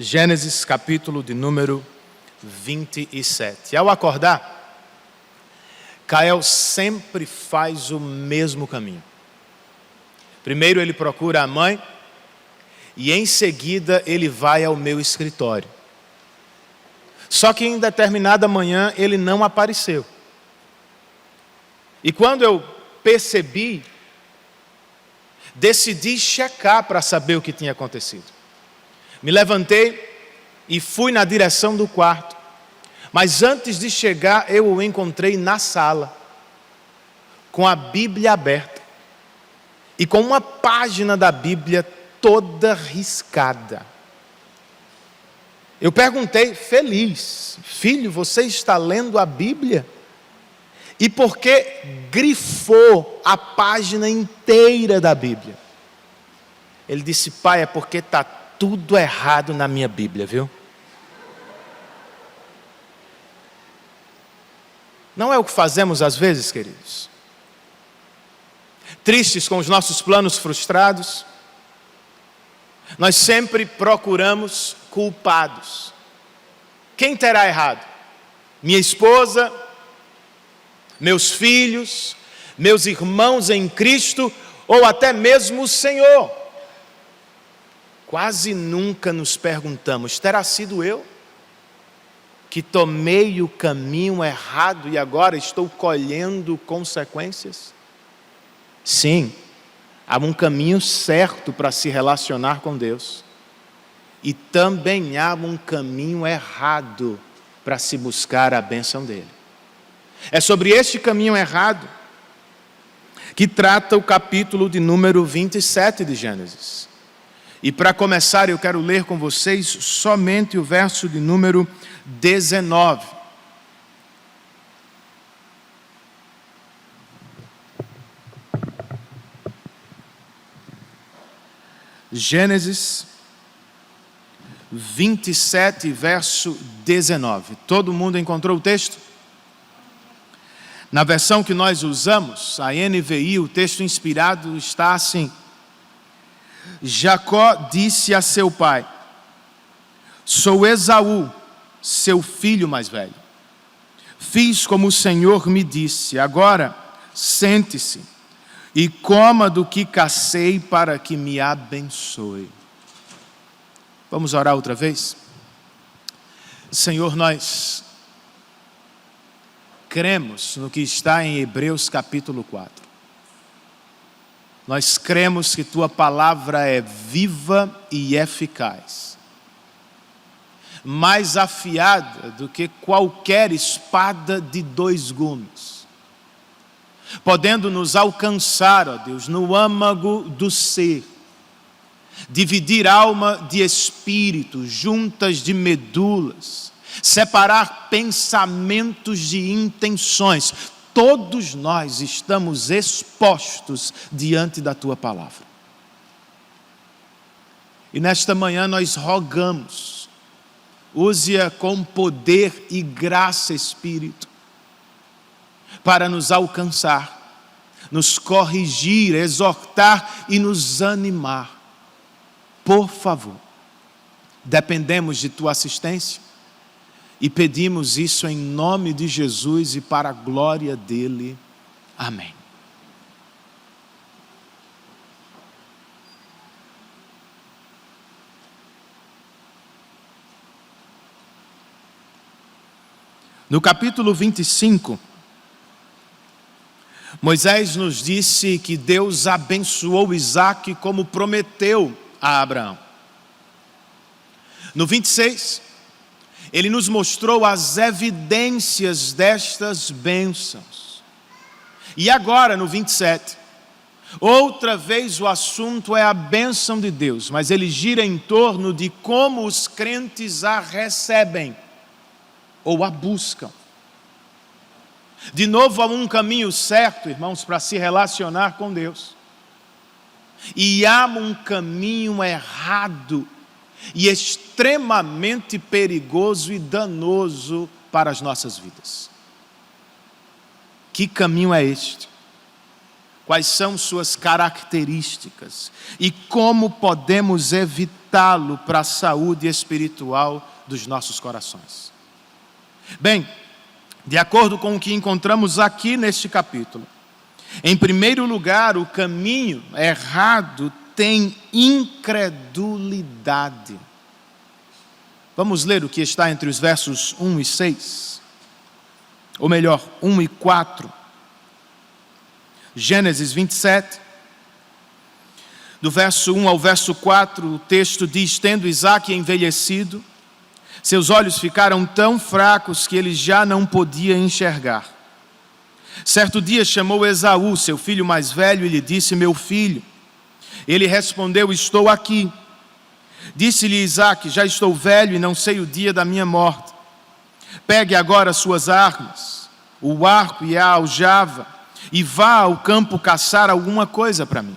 Gênesis capítulo de número 27. Ao acordar, Kael sempre faz o mesmo caminho. Primeiro ele procura a mãe e em seguida ele vai ao meu escritório. Só que em determinada manhã ele não apareceu. E quando eu percebi, decidi checar para saber o que tinha acontecido. Me levantei e fui na direção do quarto. Mas antes de chegar, eu o encontrei na sala, com a Bíblia aberta e com uma página da Bíblia toda riscada. Eu perguntei, feliz: filho, você está lendo a Bíblia? E por que grifou a página inteira da Bíblia? Ele disse: pai, é porque está tudo errado na minha Bíblia, viu? Não é o que fazemos às vezes, queridos? Tristes com os nossos planos frustrados, nós sempre procuramos culpados. Quem terá errado? Minha esposa, meus filhos, meus irmãos em Cristo, ou até mesmo o Senhor? Quase nunca nos perguntamos: terá sido eu que tomei o caminho errado e agora estou colhendo consequências? Sim, há um caminho certo para se relacionar com Deus. E também há um caminho errado para se buscar a bênção dEle. É sobre este caminho errado que trata o capítulo de número 27 de Gênesis. E para começar, eu quero ler com vocês somente o verso de número 19. Gênesis 27, verso 19. Todo mundo encontrou o texto? Na versão que nós usamos, a NVI, o texto inspirado está assim: Jacó disse a seu pai: sou Esaú, seu filho mais velho. Fiz como o Senhor me disse. Agora, sente-se e coma do que cacei para que me abençoe. Vamos orar outra vez? Senhor, nós cremos no que está em Hebreus capítulo 4. Nós cremos que Tua palavra é viva e eficaz, mais afiada do que qualquer espada de 2 gumes, podendo nos alcançar, ó Deus, no âmago do ser, dividir alma de espírito, juntas de medulas, separar pensamentos de intenções. Todos nós estamos expostos diante da Tua palavra. E nesta manhã nós rogamos, use-a com poder e graça, Espírito, para nos alcançar, nos corrigir, exortar e nos animar. Por favor, dependemos de Tua assistência e pedimos isso em nome de Jesus e para a glória dEle. Amém. No capítulo 25, Moisés nos disse que Deus abençoou Isaque como prometeu a Abraão. No 26, ele nos mostrou as evidências destas bênçãos. E agora, no 27, outra vez o assunto é a bênção de Deus, mas ele gira em torno de como os crentes a recebem ou a buscam. De novo, há um caminho certo, irmãos, para se relacionar com Deus. E há um caminho errado e extremamente perigoso e danoso para as nossas vidas. Que caminho é este? quais são suas características e como podemos evitá-lo para a saúde espiritual dos nossos corações. Bem, de acordo com o que encontramos aqui neste capítulo, em primeiro lugar, o caminho errado tem incredulidade. Vamos ler o que está entre os versos 1 e 6, ou melhor, 1 e 4. Gênesis 27, do verso 1 ao verso 4, o texto diz: tendo Isaque envelhecido, seus olhos ficaram tão fracos que ele já não podia enxergar. Certo dia chamou Esaú, seu filho mais velho, e lhe disse: meu filho. Ele respondeu: estou aqui. Disse-lhe Isaque: já estou velho e não sei o dia da minha morte. Pegue agora suas armas, o arco e a aljava, e vá ao campo caçar alguma coisa para mim.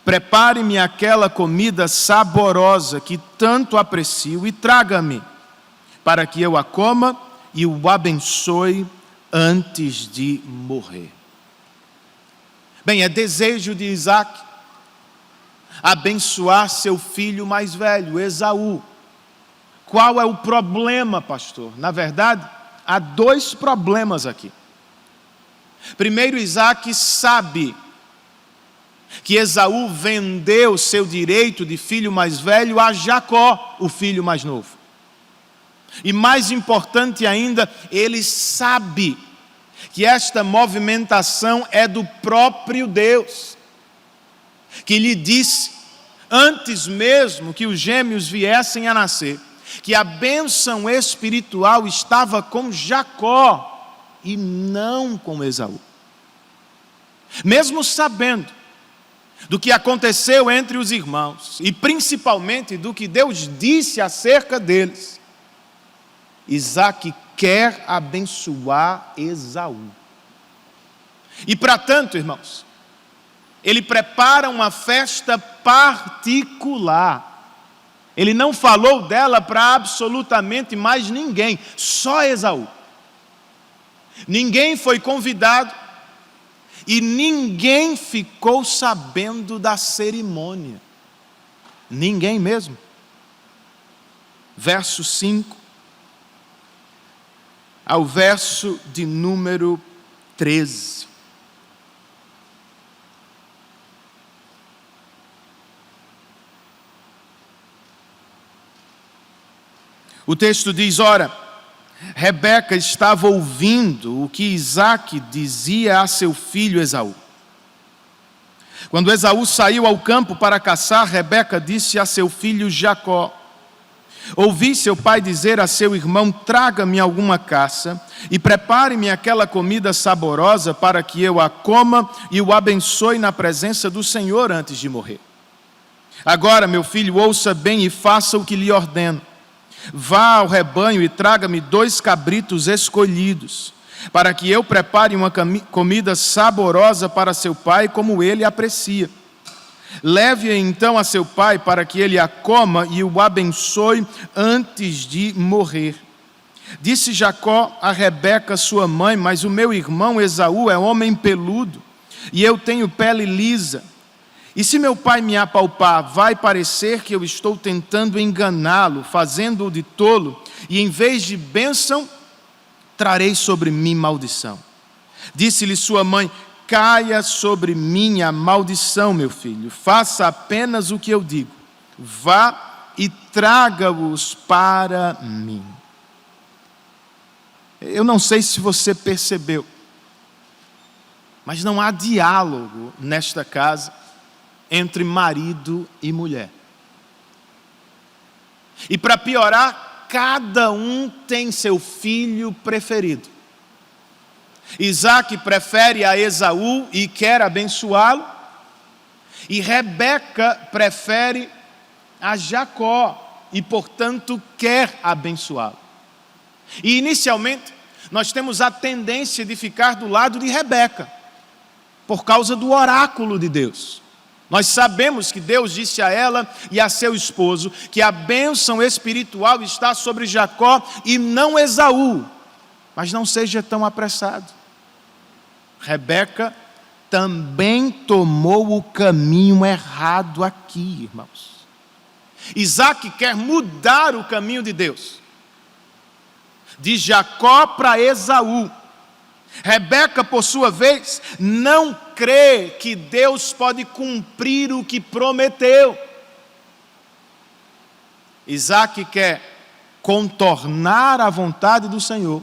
Prepare-me aquela comida saborosa que tanto aprecio e traga-me, para que eu a coma e o abençoe antes de morrer. Bem, é desejo de Isaque abençoar seu filho mais velho, Esaú. Qual é o problema, pastor? Na verdade, há dois problemas aqui. Primeiro, Isaque sabe que Esaú vendeu seu direito de filho mais velho a Jacó, o filho mais novo. E mais importante ainda, ele sabe que esta movimentação é do próprio Deus, que lhe disse, antes mesmo que os gêmeos viessem a nascer, que a bênção espiritual estava com Jacó e não com Esaú. Mesmo sabendo do que aconteceu entre os irmãos, e principalmente do que Deus disse acerca deles, Isaque quer abençoar Esaú. E para tanto, irmãos, ele prepara uma festa particular. Ele não falou dela para absolutamente mais ninguém, só Esaú. Ninguém foi convidado e ninguém ficou sabendo da cerimônia. Ninguém mesmo. Verso 5 ao verso de número 13. O texto diz: ora, Rebeca estava ouvindo o que Isaque dizia a seu filho Esaú. Quando Esaú saiu ao campo para caçar, Rebeca disse a seu filho Jacó: ouvi seu pai dizer a seu irmão: traga-me alguma caça e prepare-me aquela comida saborosa para que eu a coma e o abençoe na presença do Senhor antes de morrer. Agora, meu filho, ouça bem e faça o que lhe ordeno. Vá ao rebanho e traga-me 2 cabritos escolhidos, para que eu prepare uma comida saborosa para seu pai, como ele aprecia. Leve-a então a seu pai, para que ele a coma e o abençoe antes de morrer. Disse Jacó a Rebeca, sua mãe: mas o meu irmão Esaú é homem peludo, e eu tenho pele lisa. E se meu pai me apalpar, vai parecer que eu estou tentando enganá-lo, fazendo-o de tolo, e em vez de bênção, trarei sobre mim maldição. Disse-lhe sua mãe: caia sobre mim a maldição, meu filho, faça apenas o que eu digo. Vá e traga-os para mim. Eu não sei se você percebeu, mas não há diálogo nesta casa entre marido e mulher. E para piorar, cada um tem seu filho preferido. Isaque prefere a Esaú e quer abençoá-lo, e Rebeca prefere a Jacó e, portanto, quer abençoá-lo. E inicialmente, nós temos a tendência de ficar do lado de Rebeca, por causa do oráculo de Deus. Nós sabemos que Deus disse a ela e a seu esposo que a bênção espiritual está sobre Jacó e não Esaú. Mas não seja tão apressado. Rebeca também tomou o caminho errado aqui, irmãos. Isaac quer mudar o caminho de Deus, de Jacó para Esaú. Rebeca, por sua vez, não crê que Deus pode cumprir o que prometeu. Isaac quer contornar a vontade do Senhor,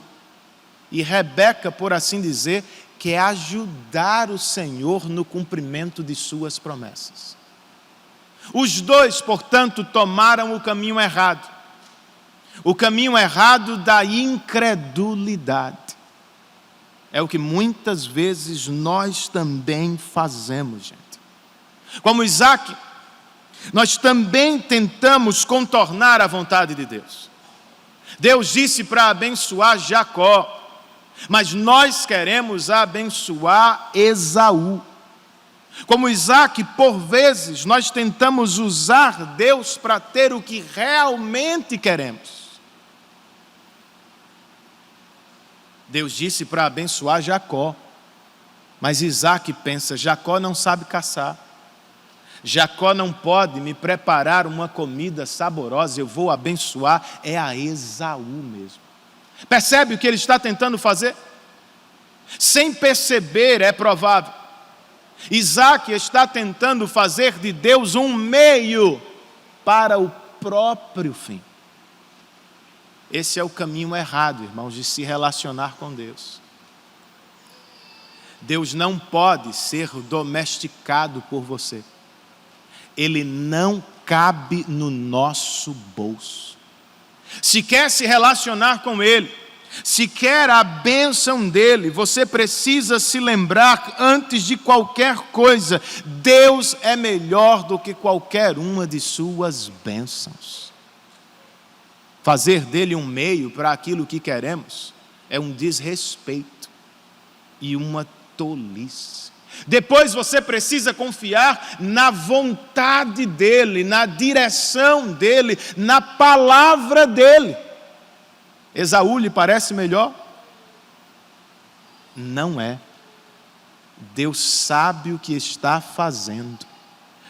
e Rebeca, por assim dizer, quer ajudar o Senhor no cumprimento de suas promessas. Os dois, portanto, tomaram o caminho errado da incredulidade. É o que muitas vezes nós também fazemos, gente. Como Isaac, nós também tentamos contornar a vontade de Deus. Deus disse para abençoar Jacó, mas nós queremos abençoar Esaú. Como Isaac, por vezes, nós tentamos usar Deus para ter o que realmente queremos. Deus disse para abençoar Jacó, mas Isaac pensa, Jacó não sabe caçar, Jacó não pode me preparar uma comida saborosa, eu vou abençoar, é a Esaú mesmo. Percebe o que ele está tentando fazer? Sem perceber, é provável, Isaac está tentando fazer de Deus um meio para o próprio fim. Esse é o caminho errado, irmãos, de se relacionar com Deus. Deus não pode ser domesticado por você. Ele não cabe no nosso bolso. Se quer se relacionar com Ele, se quer a bênção dEle, você precisa se lembrar, antes de qualquer coisa, Deus é melhor do que qualquer uma de suas bênçãos. Fazer dele um meio para aquilo que queremos é um desrespeito e uma tolice. Depois você precisa confiar na vontade dele, na direção dele, na palavra dele. Esaú lhe parece melhor? Não é. Deus sabe o que está fazendo.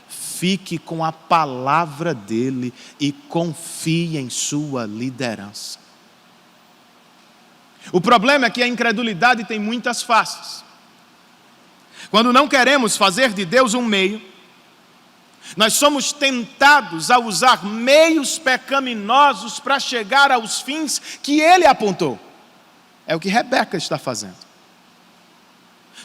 Fique com a palavra dele e confie em sua liderança. O problema é que a incredulidade tem muitas faces. Quando não queremos fazer de Deus um meio, nós somos tentados a usar meios pecaminosos para chegar aos fins que ele apontou. É o que Rebeca está fazendo.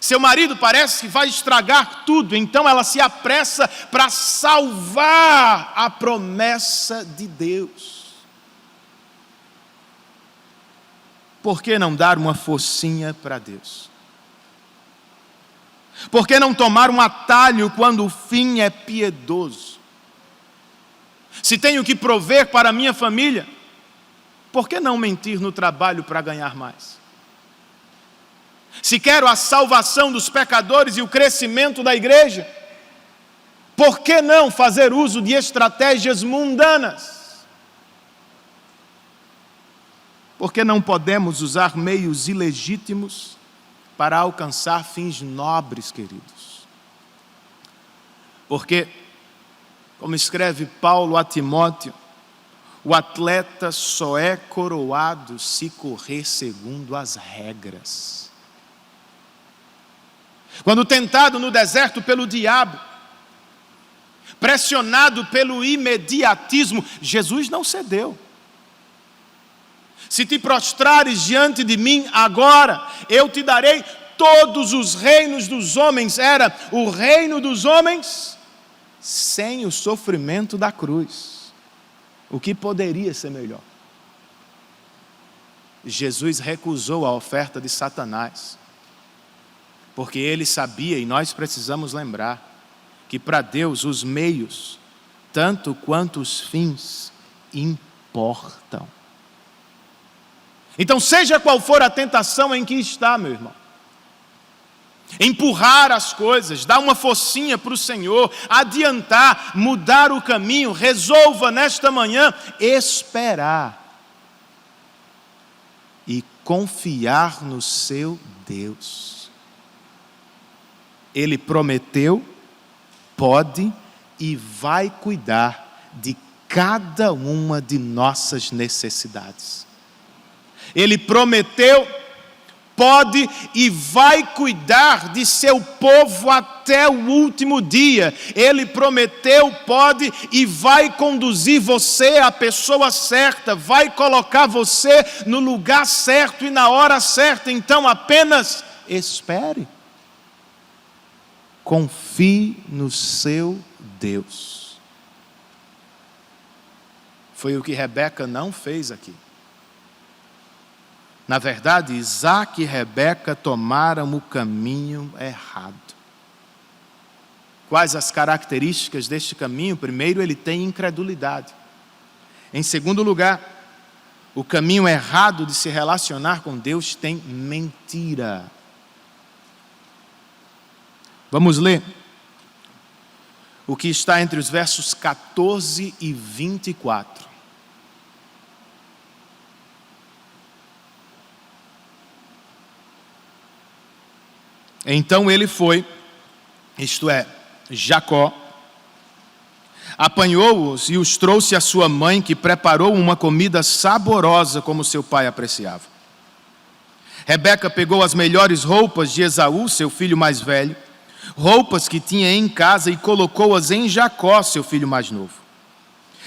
Seu marido parece que vai estragar tudo, então ela se apressa para salvar a promessa de Deus. Por que não dar uma forcinha para Deus? Por que não tomar um atalho quando o fim é piedoso? Se tenho que prover para a minha família, por que não mentir no trabalho para ganhar mais? Se quero a salvação dos pecadores e o crescimento da igreja, por que não fazer uso de estratégias mundanas? Por que não podemos usar meios ilegítimos para alcançar fins nobres, queridos? Porque, como escreve Paulo a Timóteo, o atleta só é coroado se correr segundo as regras. Quando tentado no deserto pelo diabo, pressionado pelo imediatismo, Jesus não cedeu. Se te prostrares diante de mim agora, eu te darei todos os reinos dos homens. Era o reino dos homens sem o sofrimento da cruz. O que poderia ser melhor? Jesus recusou a oferta de Satanás, porque ele sabia, e nós precisamos lembrar, que para Deus os meios, tanto quanto os fins, importam. Então, seja qual for a tentação em que está, meu irmão, empurrar as coisas, dar uma focinha para o Senhor, adiantar, mudar o caminho, resolva nesta manhã esperar e confiar no seu Deus. Ele prometeu, pode e vai cuidar de cada uma de nossas necessidades. Ele prometeu, pode e vai cuidar de seu povo até o último dia. Ele prometeu, pode e vai conduzir você à pessoa certa, vai colocar você no lugar certo e na hora certa. Então apenas espere. Confie no seu Deus. Foi o que Rebeca não fez aqui. Na verdade, Isaac e Rebeca tomaram o caminho errado. Quais as características deste caminho? Primeiro, ele tem incredulidade. Em segundo lugar, o caminho errado de se relacionar com Deus tem mentira. Vamos ler o que está entre os versos 14 e 24. Então ele foi, isto é, Jacó, apanhou-os e os trouxe à sua mãe, que preparou uma comida saborosa como seu pai apreciava. Rebeca pegou as melhores roupas de Esaú, seu filho mais velho, roupas que tinha em casa, e colocou-as em Jacó, seu filho mais novo.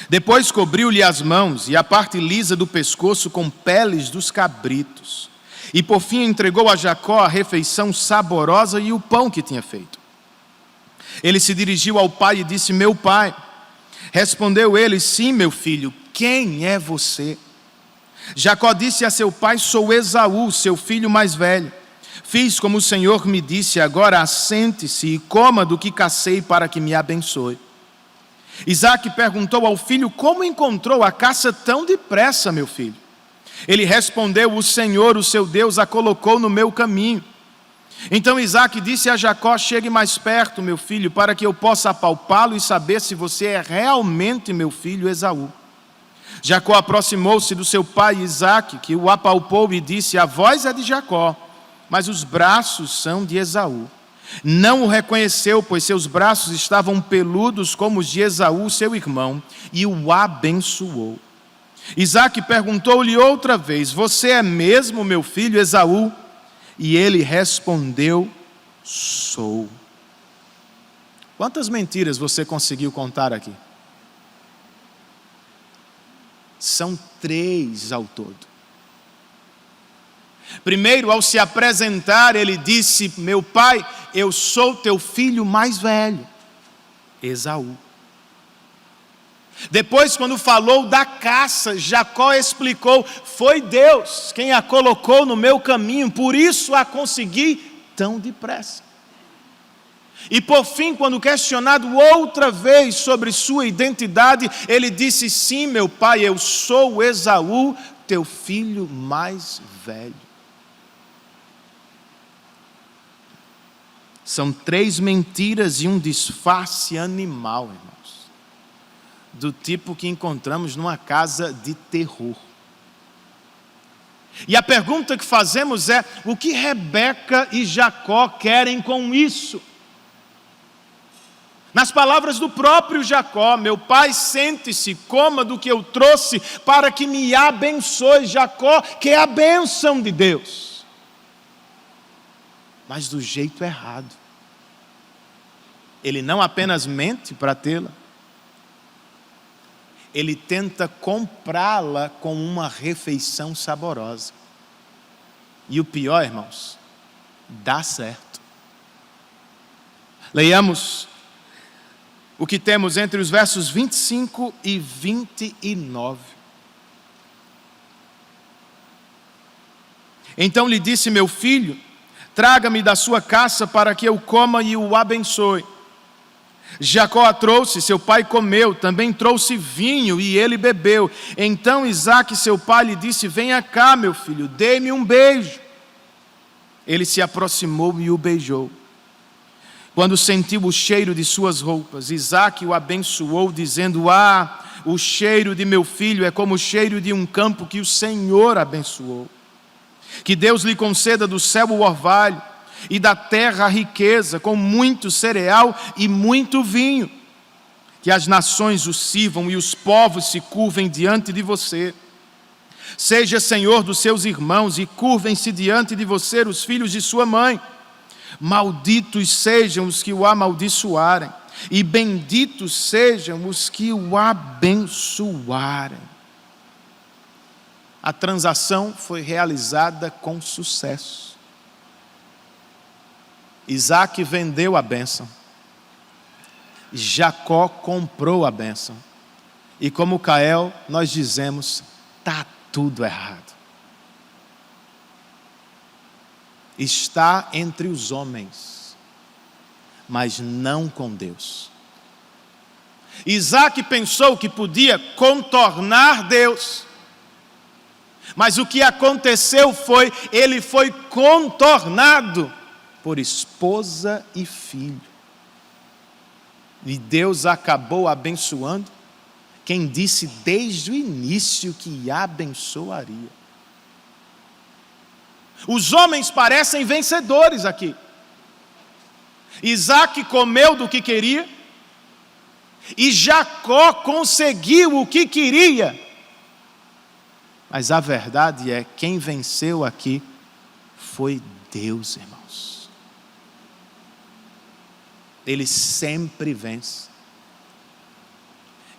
Depois cobriu-lhe as mãos e a parte lisa do pescoço com peles dos cabritos. E por fim entregou a Jacó a refeição saborosa e o pão que tinha feito. Ele se dirigiu ao pai e disse: meu pai. Respondeu ele: sim, meu filho, quem é você? Jacó disse a seu pai: sou Esaú, seu filho mais velho. Fiz como o Senhor me disse, agora assente-se e coma do que cacei para que me abençoe. Isaac perguntou ao filho: como encontrou a caça tão depressa, meu filho? Ele respondeu: o Senhor, o seu Deus, a colocou no meu caminho. Então Isaac disse a Jacó: chegue mais perto, meu filho, para que eu possa apalpá-lo e saber se você é realmente meu filho Esaú. Jacó aproximou-se do seu pai Isaac, que o apalpou e disse: a voz é de Jacó, mas os braços são de Esaú. Não o reconheceu, pois seus braços estavam peludos como os de Esaú, seu irmão, e o abençoou. Isaac perguntou-lhe outra vez: você é mesmo meu filho Esaú? E ele respondeu: sou. Quantas mentiras você conseguiu contar aqui? São 3 ao todo. Primeiro, ao se apresentar, ele disse: meu pai, eu sou teu filho mais velho, Esaú. Depois, quando falou da caça, Jacó explicou: foi Deus quem a colocou no meu caminho, por isso a consegui tão depressa. E por fim, quando questionado outra vez sobre sua identidade, ele disse: sim, meu pai, eu sou Esaú, teu filho mais velho. São 3 mentiras e um disfarce animal, irmãos, do tipo que encontramos numa casa de terror. E a pergunta que fazemos é: o que Rebeca e Jacó querem com isso? Nas palavras do próprio Jacó: meu pai, sente-se, coma do que eu trouxe para que me abençoe. Jacó quer a bênção de Deus, mas do jeito errado. Ele não apenas mente para tê-la, ele tenta comprá-la com uma refeição saborosa. E o pior, irmãos, dá certo. Leiamos o que temos entre os versos 25 e 29. Então lhe disse: meu filho, traga-me da sua caça para que eu coma e o abençoe. Jacó a trouxe, seu pai comeu, também trouxe vinho e ele bebeu. Então Isaque, seu pai, lhe disse: venha cá, meu filho, dê-me um beijo. Ele se aproximou e o beijou. Quando sentiu o cheiro de suas roupas, Isaque o abençoou, dizendo: o cheiro de meu filho é como o cheiro de um campo que o Senhor abençoou. Que Deus lhe conceda do céu o orvalho, e da terra a riqueza, com muito cereal e muito vinho. Que as nações o sirvam e os povos se curvem diante de você. Seja senhor dos seus irmãos e curvem-se diante de você os filhos de sua mãe. Malditos sejam os que o amaldiçoarem, e benditos sejam os que o abençoarem. A transação foi realizada com sucesso. Isaac vendeu a bênção. Jacó comprou a bênção. E como Cael, nós dizemos, está tudo errado. Está entre os homens, mas não com Deus. Isaac pensou que podia contornar Deus, mas o que aconteceu foi, ele foi contornado por esposa e filho. E Deus acabou abençoando quem disse desde o início que abençoaria. Os homens parecem vencedores aqui. Isaac comeu do que queria, e Jacó conseguiu o que queria. Mas a verdade é, quem venceu aqui foi Deus, irmãos. Ele sempre vence.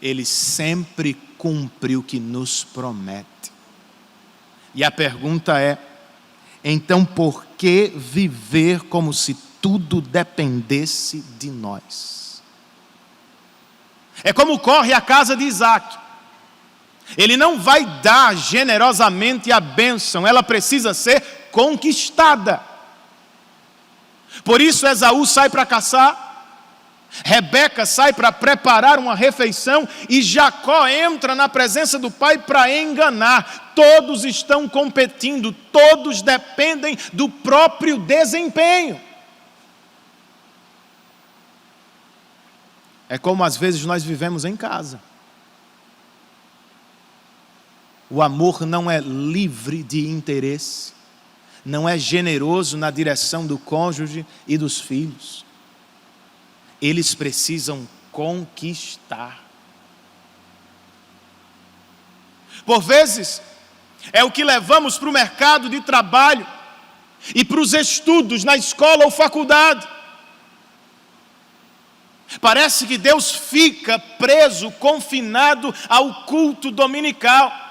Ele sempre cumpre o que nos promete. E a pergunta é, então por que viver como se tudo dependesse de nós? É como corre a casa de Isaac. Ele não vai dar generosamente a bênção, ela precisa ser conquistada. Por isso Esaú sai para caçar, Rebeca sai para preparar uma refeição e Jacó entra na presença do pai para enganar. Todos estão competindo, todos dependem do próprio desempenho. É como às vezes nós vivemos em casa. O amor não é livre de interesse, não é generoso na direção do cônjuge e dos filhos. Eles precisam conquistar. Por vezes, é o que levamos para o mercado de trabalho e para os estudos na escola ou faculdade. Parece que Deus fica preso, confinado ao culto dominical.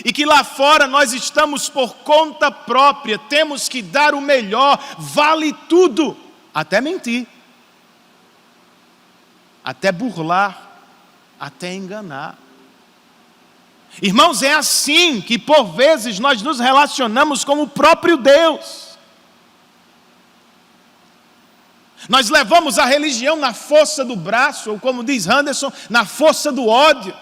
E que lá fora nós estamos por conta própria, temos que dar o melhor, vale tudo, até mentir, até burlar, até enganar. Irmãos, é assim que por vezes nós nos relacionamos com o próprio Deus. Nós levamos a religião na força do braço, ou como diz Anderson, na força do ódio.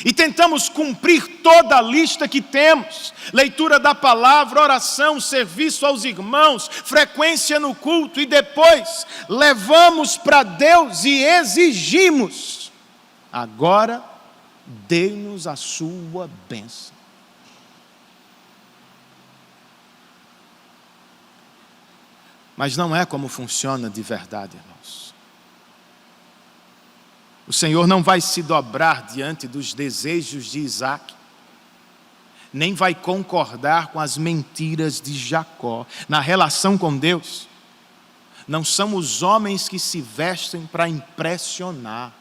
E tentamos cumprir toda a lista que temos. Leitura da palavra, oração, serviço aos irmãos, frequência no culto. E depois levamos para Deus e exigimos. Agora, dê-nos a sua bênção. Mas não é como funciona de verdade, irmãos. O Senhor não vai se dobrar diante dos desejos de Isaac, nem vai concordar com as mentiras de Jacó. Na relação com Deus, não são os homens que se vestem para impressionar.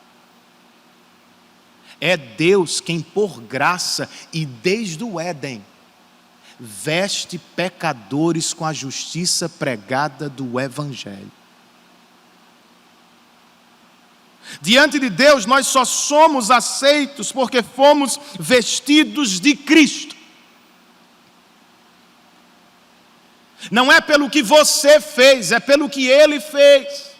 É Deus quem, por graça e desde o Éden, veste pecadores com a justiça pregada do Evangelho. Diante de Deus, nós só somos aceitos porque fomos vestidos de Cristo. Não é pelo que você fez, é pelo que Ele fez.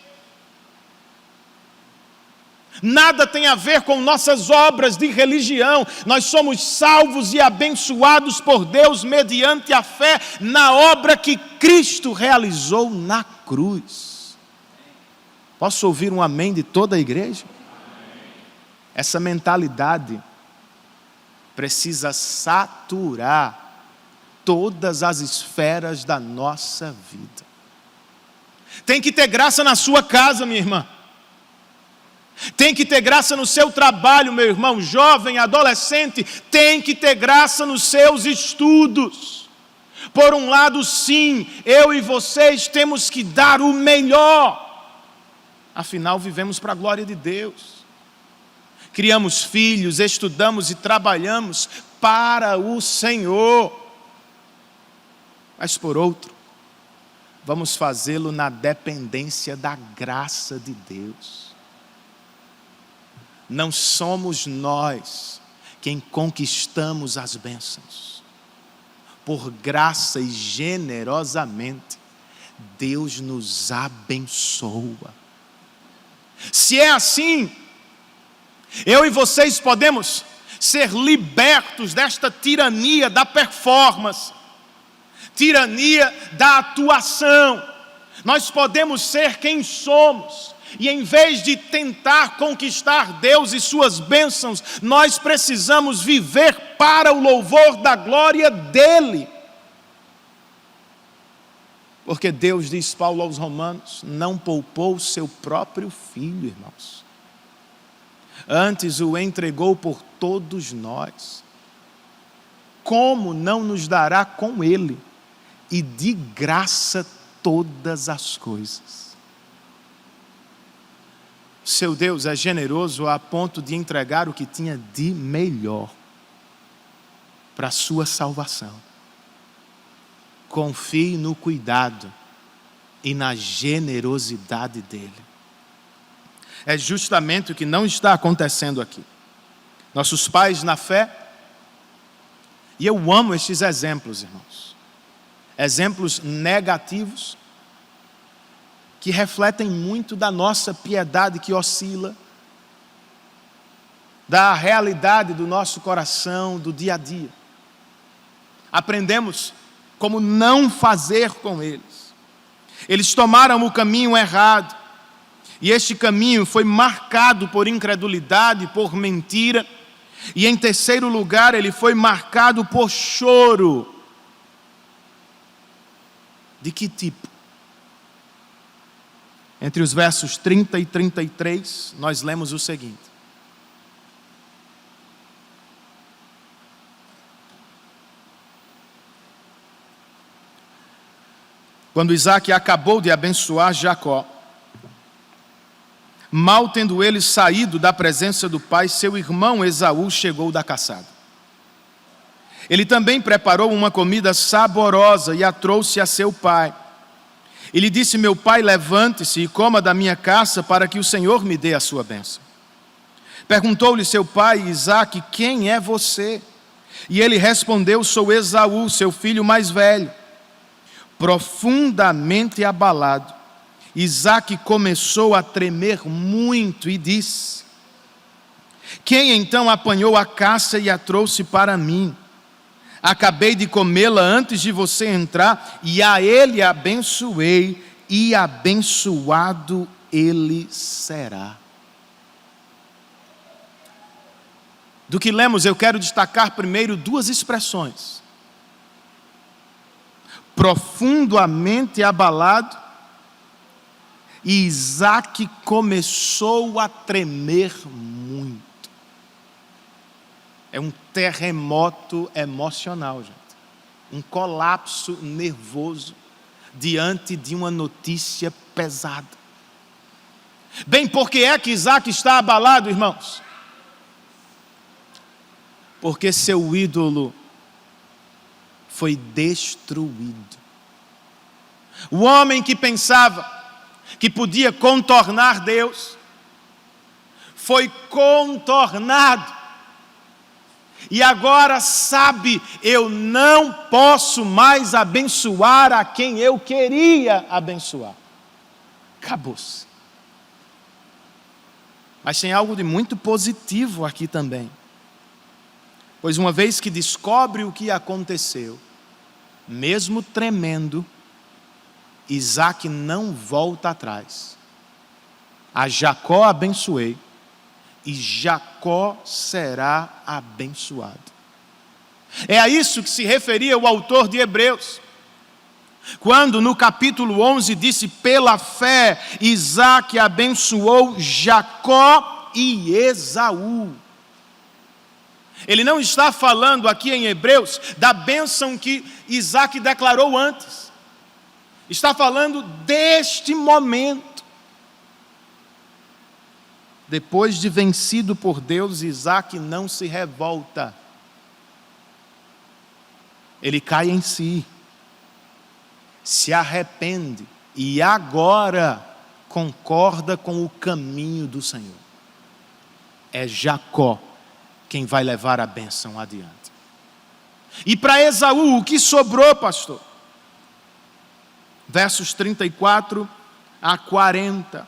Nada tem a ver com nossas obras de religião. Nós somos salvos e abençoados por Deus mediante a fé na obra que Cristo realizou na cruz. Posso ouvir um amém de toda a igreja? Essa mentalidade precisa saturar todas as esferas da nossa vida. Tem que ter graça na sua casa, minha irmã. Tem que ter graça no seu trabalho, meu irmão, jovem, adolescente. Tem que ter graça nos seus estudos. Por um lado, sim, eu e vocês temos que dar o melhor. Afinal, vivemos para a glória de Deus. Criamos filhos, estudamos e trabalhamos para o Senhor. Mas por outro, vamos fazê-lo na dependência da graça de Deus. Não somos nós quem conquistamos as bênçãos. Por graça e generosamente, Deus nos abençoa. Se é assim, eu e vocês podemos ser libertos desta tirania da performance, tirania da atuação. Nós podemos ser quem somos, e em vez de tentar conquistar Deus e suas bênçãos, nós precisamos viver para o louvor da glória dEle. Porque Deus, diz Paulo aos Romanos, não poupou o seu próprio Filho, irmãos. Antes o entregou por todos nós. Como não nos dará com Ele e de graça todas as coisas? Seu Deus é generoso a ponto de entregar o que tinha de melhor para a sua salvação. Confie no cuidado e na generosidade dEle. É justamente o que não está acontecendo aqui. Nossos pais na fé, e eu amo estes exemplos, irmãos. Exemplos negativos, que refletem muito da nossa piedade que oscila, da realidade do nosso coração, do dia a dia. Aprendemos como não fazer com eles. Eles tomaram o caminho errado, e este caminho foi marcado por incredulidade, por mentira, e em terceiro lugar ele foi marcado por choro. De que tipo? Entre os versos 30 e 33, nós lemos o seguinte: quando Isaque acabou de abençoar Jacó, mal tendo ele saído da presença do pai, seu irmão Esaú chegou da caçada. Ele também preparou uma comida saborosa e a trouxe a seu pai. Ele disse: meu pai, levante-se e coma da minha caça, para que o Senhor me dê a sua bênção. Perguntou-lhe seu pai Isaque: quem é você? E ele respondeu: sou Esaú, seu filho mais velho. Profundamente abalado, Isaque começou a tremer muito e disse: quem então apanhou a caça e a trouxe para mim? Acabei de comê-la antes de você entrar, e a ele abençoei, e abençoado ele será. Do que lemos, eu quero destacar primeiro duas expressões: profundamente abalado, e Isaque começou a tremer muito. É um terremoto emocional, gente. Um colapso nervoso diante de uma notícia pesada. Bem, por que é que Isaque está abalado, irmãos? Porque seu ídolo foi destruído. O homem que pensava que podia contornar Deus, foi contornado. E agora sabe, eu não posso mais abençoar a quem eu queria abençoar. Acabou-se. Mas tem algo de muito positivo aqui também. Pois uma vez que descobre o que aconteceu, mesmo tremendo, Isaque não volta atrás. A Jacó abençoei, e Jacó será abençoado. É a isso que se referia o autor de Hebreus, quando no capítulo 11 disse: pela fé Isaque abençoou Jacó e Esaú. Ele não está falando aqui em Hebreus da bênção que Isaque declarou antes. Está falando deste momento. Depois de vencido por Deus, Isaque não se revolta. Ele cai em si, se arrepende e agora concorda com o caminho do Senhor. É Jacó quem vai levar a bênção adiante. E para Esaú, o que sobrou, pastor? Versos 34 a 40.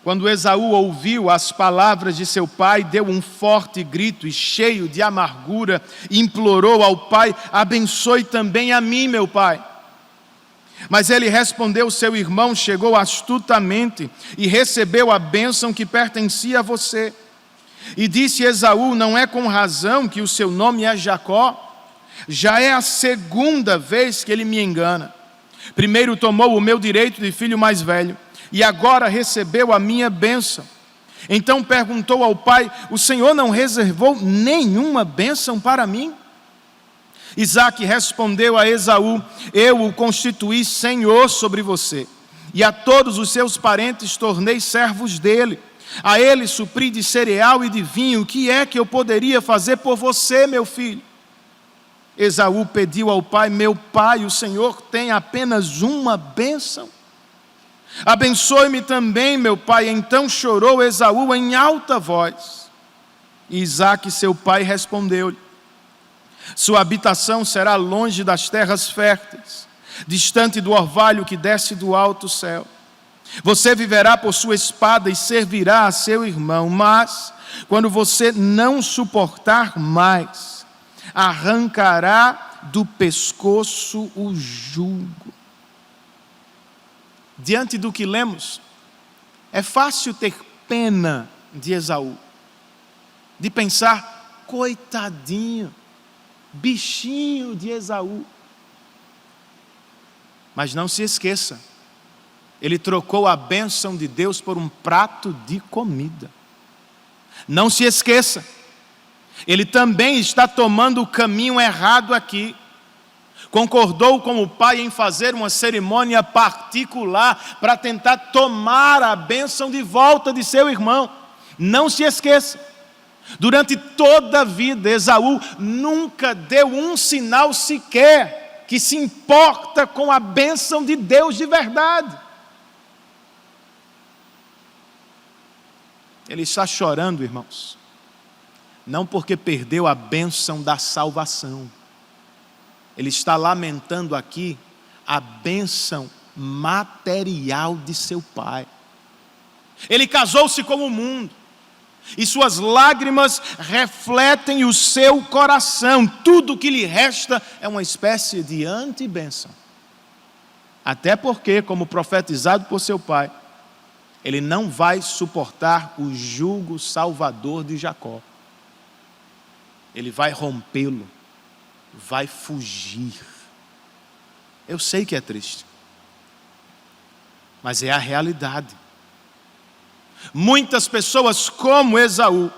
Quando Esaú ouviu as palavras de seu pai, deu um forte grito e, cheio de amargura, implorou ao pai: abençoe também a mim, meu pai. Mas ele respondeu: seu irmão chegou astutamente e recebeu a bênção que pertencia a você. E disse Esaú: não é com razão que o seu nome é Jacó? Já é a segunda vez que ele me engana. Primeiro tomou o meu direito de filho mais velho, e agora recebeu a minha bênção. Então perguntou ao pai: o Senhor não reservou nenhuma bênção para mim? Isaque respondeu a Esaú: eu o constituí senhor sobre você, e a todos os seus parentes tornei servos dele. A ele supri de cereal e de vinho. O que é que eu poderia fazer por você, meu filho? Esaú pediu ao pai: meu pai, o Senhor tem apenas uma bênção. Abençoe-me também, meu pai. Então chorou Esaú em alta voz. E Isaque, seu pai, respondeu-lhe: sua habitação será longe das terras férteis, distante do orvalho que desce do alto céu. Você viverá por sua espada e servirá a seu irmão, mas quando você não suportar mais, arrancará do pescoço o jugo. Diante do que lemos, é fácil ter pena de Esaú, de pensar: coitadinho, bichinho de Esaú. Mas não se esqueça, ele trocou a bênção de Deus por um prato de comida. Não se esqueça, ele também está tomando o caminho errado aqui. Concordou com o pai em fazer uma cerimônia particular para tentar tomar a bênção de volta de seu irmão. Não se esqueça, durante toda a vida, Esaú nunca deu um sinal sequer que se importa com a bênção de Deus de verdade. Ele está chorando, irmãos, não porque perdeu a bênção da salvação. Ele está lamentando aqui a bênção material de seu pai. Ele casou-se com o mundo, e suas lágrimas refletem o seu coração. Tudo o que lhe resta é uma espécie de antibênção. Até porque, como profetizado por seu pai, ele não vai suportar o jugo salvador de Jacó. Ele vai rompê-lo, vai fugir. Eu sei que é triste, mas é a realidade. Muitas pessoas, como Esaú,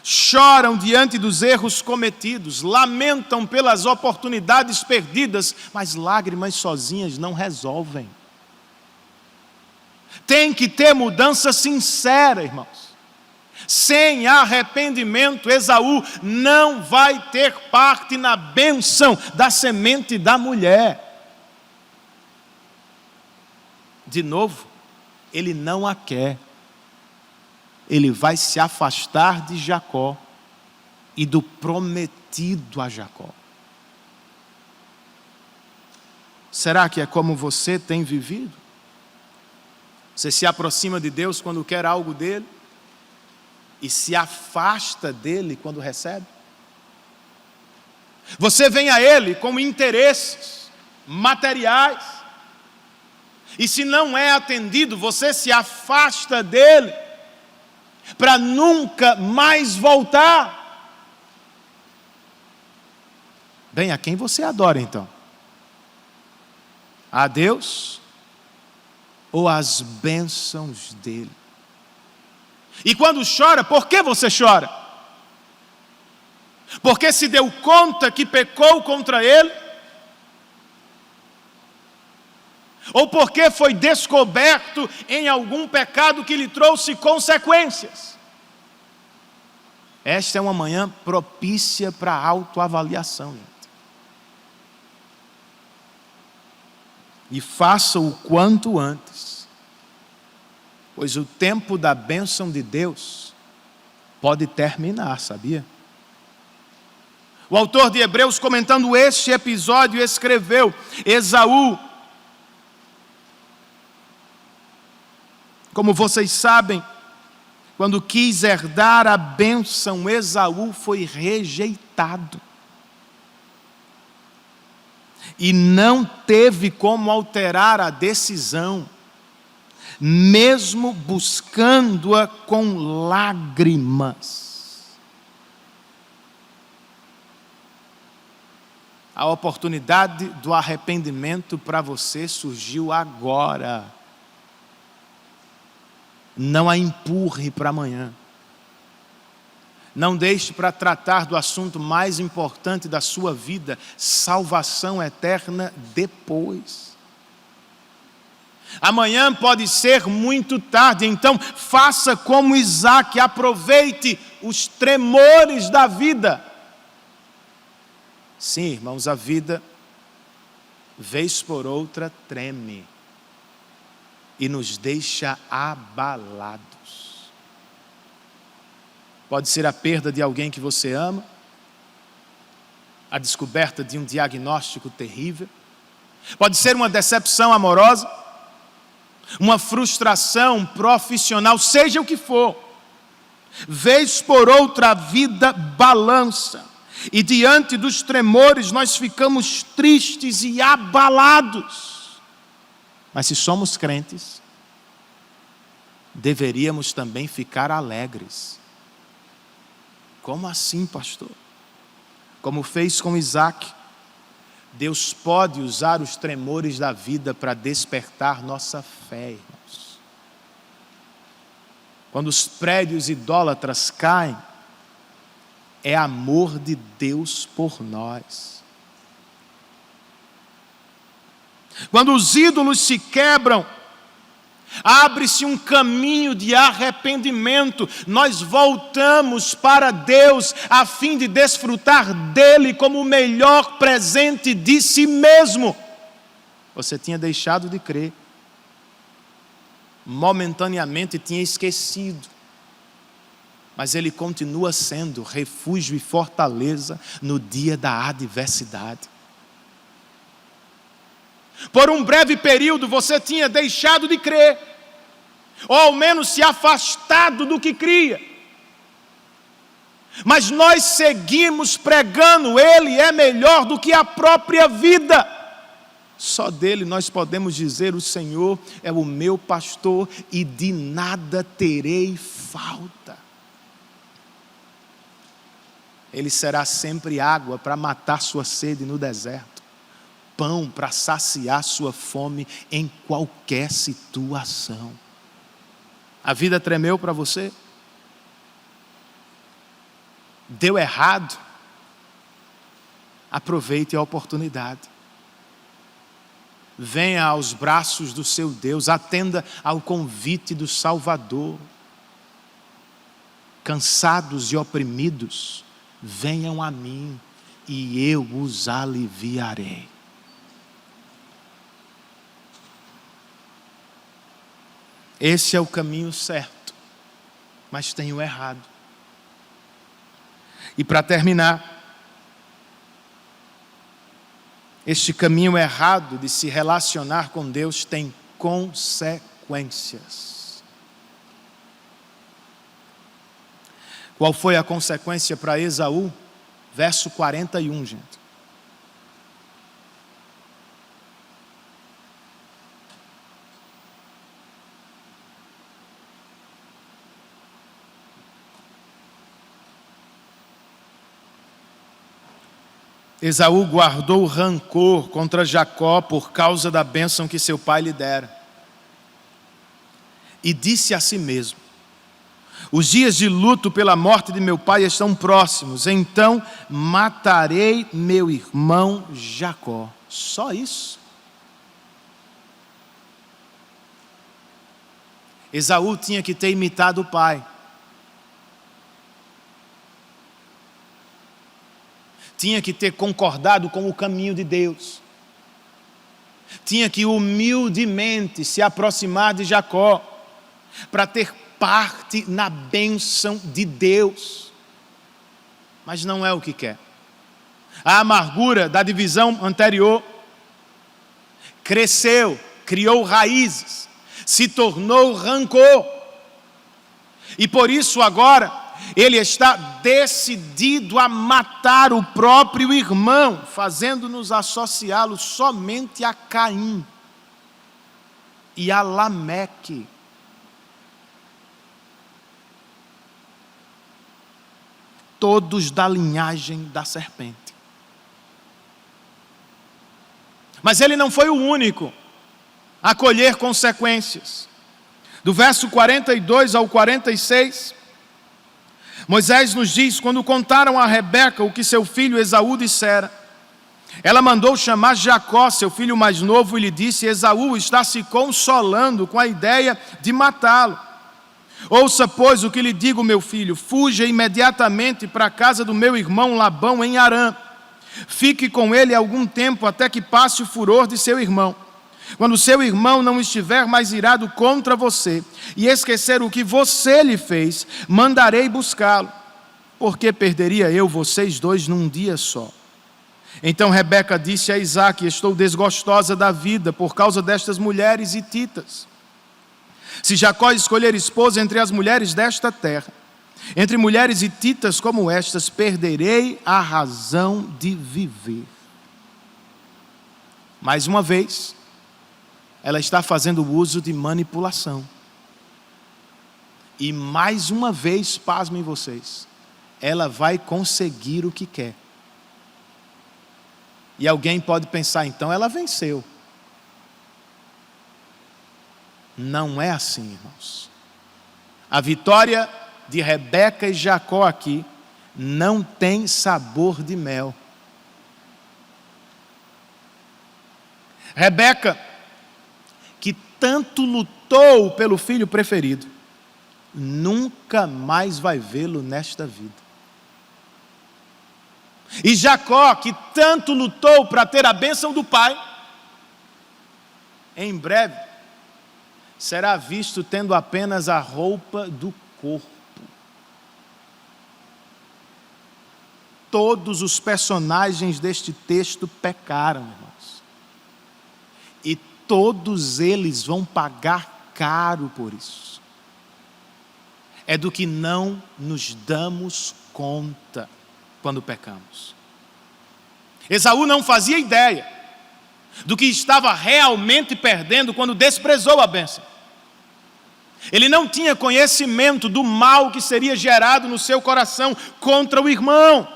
choram diante dos erros cometidos, lamentam pelas oportunidades perdidas, mas lágrimas sozinhas não resolvem. Tem que ter mudança sincera, irmãos. Sem arrependimento, Esaú não vai ter parte na bênção da semente da mulher. De novo, ele não a quer. Ele vai se afastar de Jacó e do prometido a Jacó. Será que é como você tem vivido? Você se aproxima de Deus quando quer algo dele e se afasta dele quando recebe? Você vem a ele com interesses materiais e, se não é atendido, você se afasta dele para nunca mais voltar. Bem, a quem você adora então? A Deus ou as bênçãos dele? E quando chora, por que você chora? Porque se deu conta que pecou contra ele? Ou porque foi descoberto em algum pecado que lhe trouxe consequências? Esta é uma manhã propícia para a autoavaliação, gente. E faça o quanto antes, pois o tempo da bênção de Deus pode terminar, sabia? O autor de Hebreus, comentando este episódio, escreveu: Esaú, como vocês sabem, quando quis herdar a bênção, Esaú foi rejeitado. E não teve como alterar a decisão, mesmo buscando-a com lágrimas. A oportunidade do arrependimento para você surgiu agora. Não a empurre para amanhã. Não deixe para tratar do assunto mais importante da sua vida, salvação eterna, depois. Amanhã pode ser muito tarde, então faça como Isaac, aproveite os tremores da vida. Sim, irmãos, a vida, vez por outra, treme e nos deixa abalados. Pode ser a perda de alguém que você ama, a descoberta de um diagnóstico terrível, pode ser uma decepção amorosa, uma frustração profissional, seja o que for. Vez por outra a vida balança, e diante dos tremores nós ficamos tristes e abalados. Mas se somos crentes, deveríamos também ficar alegres. Como assim, pastor? Como fez com Isaac, Deus pode usar os tremores da vida para despertar nossa fé, irmãos. Quando os prédios idólatras caem, é amor de Deus por nós. Quando os ídolos se quebram, abre-se um caminho de arrependimento. Nós voltamos para Deus a fim de desfrutar dele como o melhor presente de si mesmo. Você tinha deixado de crer, momentaneamente tinha esquecido, mas ele continua sendo refúgio e fortaleza no dia da adversidade. Por um breve período você tinha deixado de crer, ou ao menos se afastado do que cria. Mas nós seguimos pregando, Ele é melhor do que a própria vida. Só dele nós podemos dizer: o Senhor é o meu pastor e de nada terei falta. Ele será sempre água para matar sua sede no deserto, pão para saciar sua fome em qualquer situação. A vida tremeu para você? Deu errado? Aproveite a oportunidade. Venha aos braços do seu Deus, atenda ao convite do Salvador. Cansados e oprimidos, venham a mim e eu os aliviarei. Esse é o caminho certo, mas tenho errado. E para terminar, este caminho errado de se relacionar com Deus tem consequências. Qual foi a consequência para Esaú? Verso 41, gente. Esaú guardou rancor contra Jacó por causa da bênção que seu pai lhe dera. E disse a si mesmo: os dias de luto pela morte de meu pai estão próximos, então matarei meu irmão Jacó. Só isso. Esaú tinha que ter imitado o pai. Tinha que ter concordado com o caminho de Deus. Tinha que humildemente se aproximar de Jacó para ter parte na bênção de Deus. Mas não é o que quer. A amargura da divisão anterior cresceu, criou raízes, se tornou rancor. E por isso agora ele está decidido a matar o próprio irmão, fazendo-nos associá-lo somente a Caim e a Lameque. Todos da linhagem da serpente. Mas ele não foi o único a colher consequências. Do verso 42 ao 46, Moisés nos diz: quando contaram a Rebeca o que seu filho Esaú dissera, ela mandou chamar Jacó, seu filho mais novo, e lhe disse: Esaú está se consolando com a ideia de matá-lo. Ouça, pois, o que lhe digo, meu filho: fuja imediatamente para a casa do meu irmão Labão em Harã. Fique com ele algum tempo até que passe o furor de seu irmão. Quando seu irmão não estiver mais irado contra você e esquecer o que você lhe fez, mandarei buscá-lo, porque perderia eu vocês dois num dia só. Então Rebeca disse a Isaque: estou desgostosa da vida por causa destas mulheres hititas. Se Jacó escolher esposa entre as mulheres desta terra, entre mulheres hititas como estas, perderei a razão de viver. Mais uma vez, ela está fazendo uso de manipulação. E mais uma vez, pasmem vocês, ela vai conseguir o que quer. E alguém pode pensar: então ela venceu. Não é assim, irmãos. A vitória de Rebeca e Jacó aqui não tem sabor de mel. Rebeca, que tanto lutou pelo filho preferido, nunca mais vai vê-lo nesta vida. E Jacó, que tanto lutou para ter a bênção do pai, em breve será visto tendo apenas a roupa do corpo. Todos os personagens deste texto pecaram, irmãos. E todos eles vão pagar caro por isso. É do que não nos damos conta quando pecamos. Esaú não fazia ideia do que estava realmente perdendo quando desprezou a bênção. Ele não tinha conhecimento do mal que seria gerado no seu coração contra o irmão.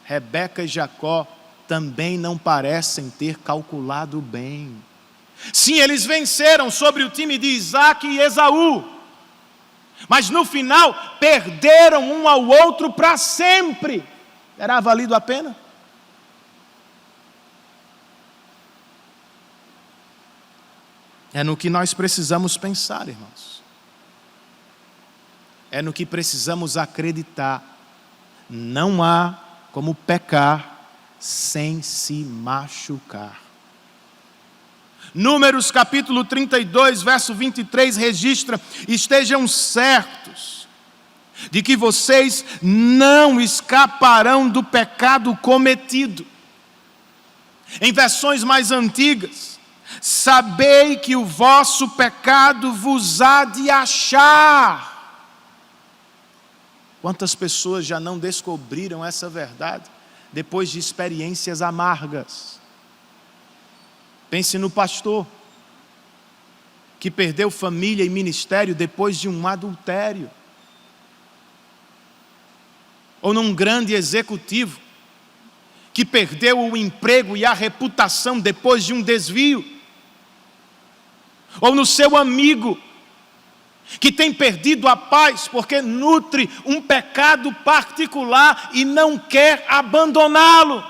Rebeca e Jacó também não parecem ter calculado bem. Sim, eles venceram sobre o time de Isaque e Esaú, mas no final perderam um ao outro para sempre. Terá valido a pena? É no que nós precisamos pensar, irmãos. É no que precisamos acreditar. Não há como pecar sem se machucar. Números capítulo 32, verso 23 registra: estejam certos de que vocês não escaparão do pecado cometido. Em versões mais antigas, sabei que o vosso pecado vos há de achar. Quantas pessoas já não descobriram essa verdade depois de experiências amargas? Pense no pastor que perdeu família e ministério depois de um adultério. Ou num grande executivo que perdeu o emprego e a reputação depois de um desvio, ou no seu amigo que tem perdido a paz porque nutre um pecado particular e não quer abandoná-lo.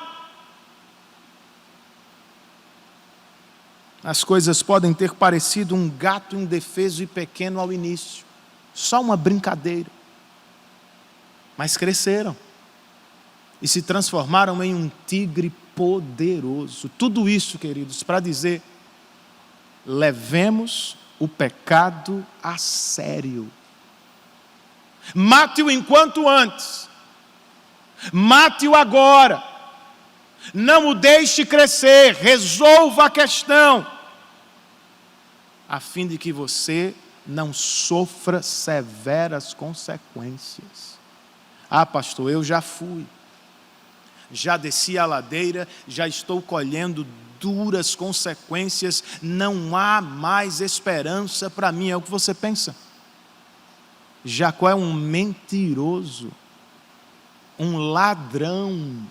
As coisas podem ter parecido um gato indefeso e pequeno ao início, só uma brincadeira, mas cresceram e se transformaram em um tigre poderoso. Tudo isso, queridos, para dizer: levemos o pecado a sério. Mate-o enquanto antes. Mate-o agora. Não o deixe crescer. Resolva a questão, a fim de que você não sofra severas consequências. Ah, pastor, eu já fui. Já desci a ladeira, já estou colhendo duras consequências, não há mais esperança para mim. É o que você pensa. Jacó é um mentiroso, um ladrão.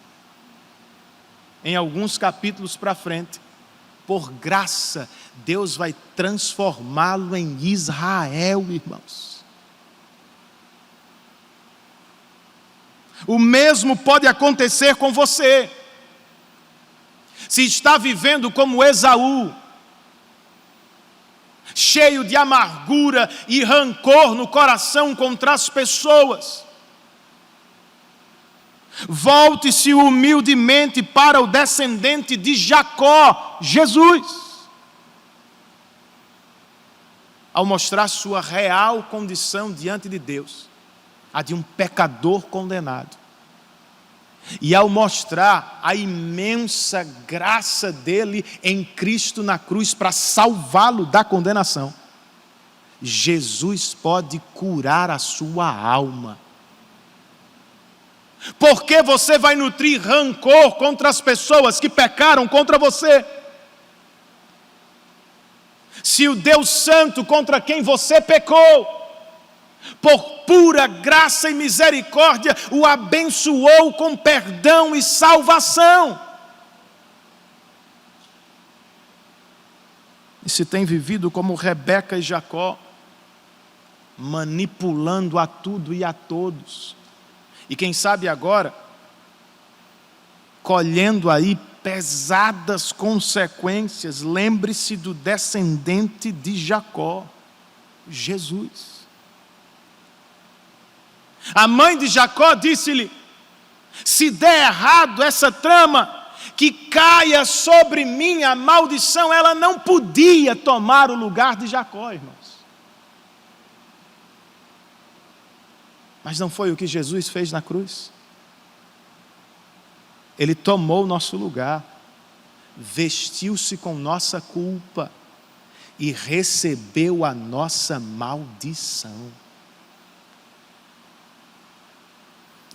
Em alguns capítulos para frente, por graça, Deus vai transformá-lo em Israel, irmãos. O mesmo pode acontecer com você. Se está vivendo como Esaú, cheio de amargura e rancor no coração contra as pessoas, volte-se humildemente para o descendente de Jacó, Jesus. Ao mostrar sua real condição diante de Deus, a de um pecador condenado, e ao mostrar a imensa graça dele em Cristo na cruz para salvá-lo da condenação, Jesus pode curar a sua alma. Por que você vai nutrir rancor contra as pessoas que pecaram contra você? Se o Deus Santo contra quem você pecou, por pura graça e misericórdia, o abençoou com perdão e salvação. E se tem vivido como Rebeca e Jacó, manipulando a tudo e a todos, e quem sabe agora, colhendo aí pesadas consequências, lembre-se do descendente de Jacó, Jesus. A mãe de Jacó disse-lhe: se der errado essa trama, que caia sobre mim a maldição. Ela não podia tomar o lugar de Jacó, irmãos. Mas não foi o que Jesus fez na cruz? Ele tomou o nosso lugar, vestiu-se com nossa culpa e recebeu a nossa maldição.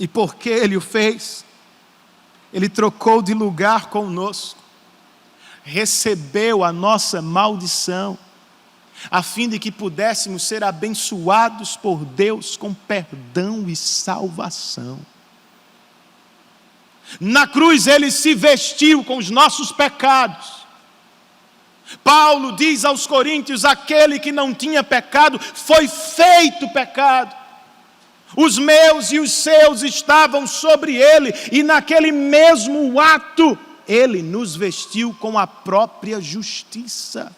E por que Ele o fez? Ele trocou de lugar conosco, recebeu a nossa maldição, a fim de que pudéssemos ser abençoados por Deus com perdão e salvação. Na cruz Ele se vestiu com os nossos pecados. Paulo diz aos Coríntios: aquele que não tinha pecado foi feito pecado. Os meus e os seus estavam sobre Ele, e naquele mesmo ato, Ele nos vestiu com a própria justiça.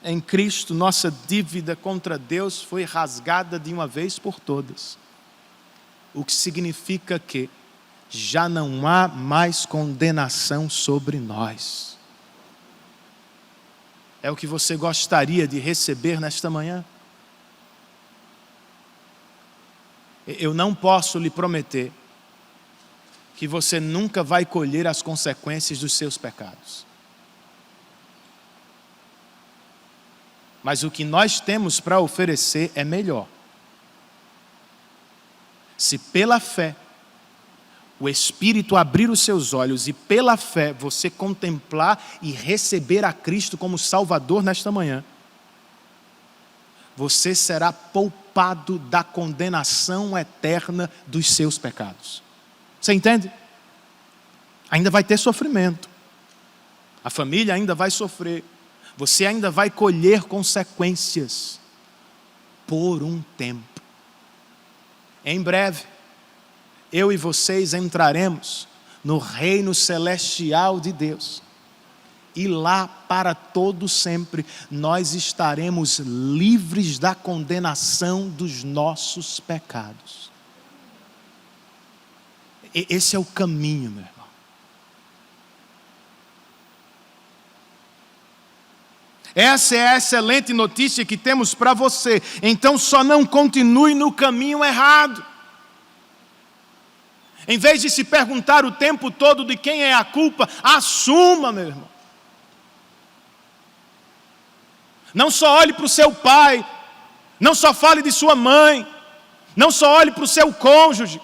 Em Cristo, nossa dívida contra Deus foi rasgada de uma vez por todas. O que significa que já não há mais condenação sobre nós. É o que você gostaria de receber nesta manhã? Eu não posso lhe prometer que você nunca vai colher as consequências dos seus pecados. Mas o que nós temos para oferecer é melhor. Se pela fé o Espírito abrir os seus olhos e pela fé você contemplar e receber a Cristo como Salvador nesta manhã, você será poupado poupado da condenação eterna dos seus pecados. Você entende? Ainda vai ter sofrimento. A família ainda vai sofrer. Você ainda vai colher consequências por um tempo. Em breve, eu e vocês entraremos no reino celestial de Deus. E lá, para todo sempre, nós estaremos livres da condenação dos nossos pecados. Esse é o caminho, meu irmão. Essa é a excelente notícia que temos para você. Então só não continue no caminho errado. Em vez de se perguntar o tempo todo de quem é a culpa, assuma, meu irmão. Não só olhe para o seu pai, não só fale de sua mãe, não só olhe para o seu cônjuge,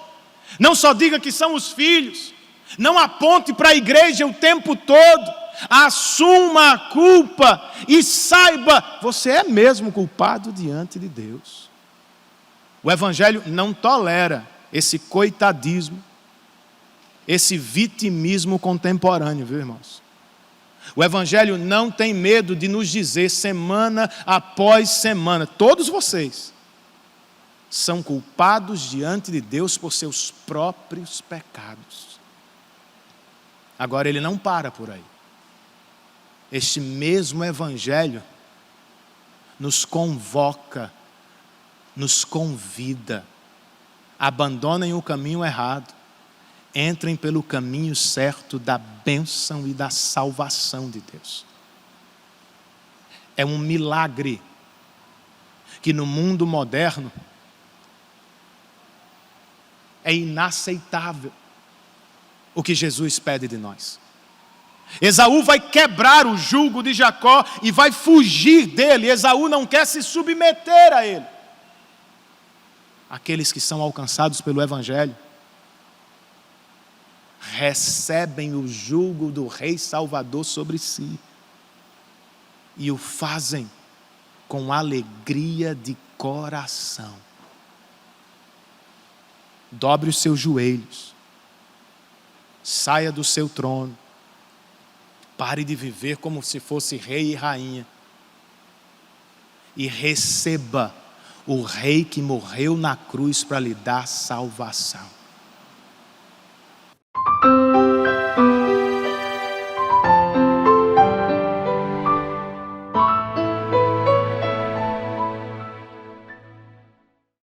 não só diga que são os filhos, não aponte para a igreja o tempo todo, assuma a culpa e saiba, você é mesmo culpado diante de Deus. O Evangelho não tolera esse coitadismo, esse vitimismo contemporâneo, viu, irmãos? O Evangelho não tem medo de nos dizer semana após semana, todos vocês são culpados diante de Deus por seus próprios pecados. Agora ele não para por aí. Este mesmo Evangelho nos convoca, nos convida, abandonem o caminho errado, entrem pelo caminho certo da bênção e da salvação de Deus. É um milagre que no mundo moderno é inaceitável o que Jesus pede de nós. Esaú vai quebrar o jugo de Jacó e vai fugir dele. Esaú não quer se submeter a ele. Aqueles que são alcançados pelo Evangelho recebem o jugo do Rei Salvador sobre si e o fazem com alegria de coração. Dobre os seus joelhos, saia do seu trono, pare de viver como se fosse rei e rainha e receba o Rei que morreu na cruz para lhe dar salvação.